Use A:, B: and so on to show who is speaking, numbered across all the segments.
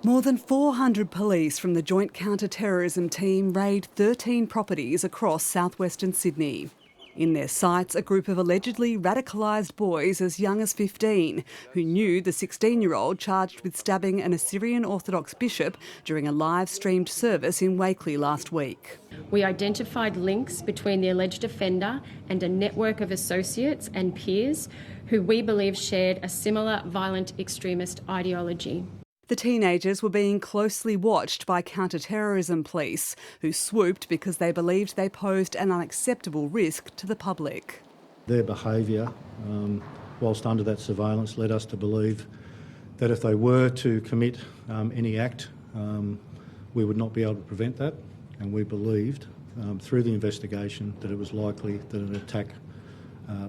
A: More than 400 police from the Joint Counterterrorism team raid 13 properties across southwestern Sydney. In their sights, a group of allegedly radicalised boys as young as 15 who knew the 16-year-old charged with stabbing an Assyrian Orthodox bishop during a live-streamed service in Wakeley last week.
B: We identified links between the alleged offender and a network of associates and peers who we believe shared a similar violent extremist ideology.
A: The teenagers were being closely watched by counter-terrorism police, who swooped because they believed they posed an unacceptable risk to the public.
C: Their behaviour, whilst under that surveillance, led us to believe that if they were to commit any act, we would not be able to prevent that. And we believed, through the investigation, that it was likely that an attack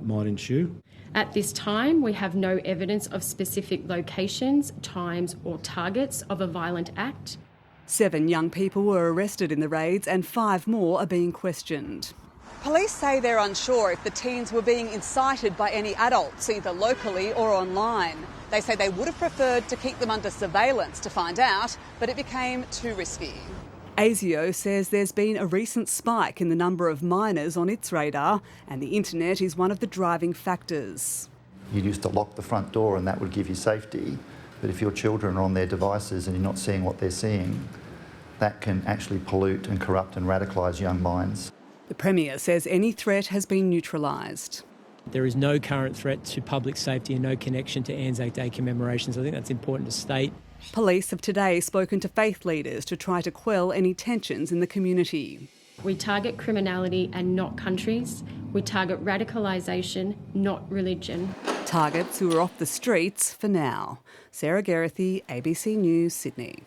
C: might ensue.
B: At this time, we have no evidence of specific locations, times or targets of a violent act.
A: 7 young people were arrested in the raids and 5 more are being questioned. Police say they're unsure if the teens were being incited by any adults, either locally or online. They say they would have preferred to keep them under surveillance to find out, but it became too risky. ASIO says there's been a recent spike in the number of minors on its radar, and the internet is one of the driving factors.
D: You used to lock the front door and that would give you safety, but if your children are on their devices and you're not seeing what they're seeing, that can actually pollute and corrupt and radicalise young minds.
A: The Premier says any threat has been neutralised.
E: There is no current threat to public safety and no connection to Anzac Day commemorations. I think that's important to state.
A: Police have today spoken to faith leaders to try to quell any tensions in the community.
B: We target criminality and not countries. We target radicalisation, not religion.
A: Targets who are off the streets for now. Sarah Gerrithy, ABC News, Sydney.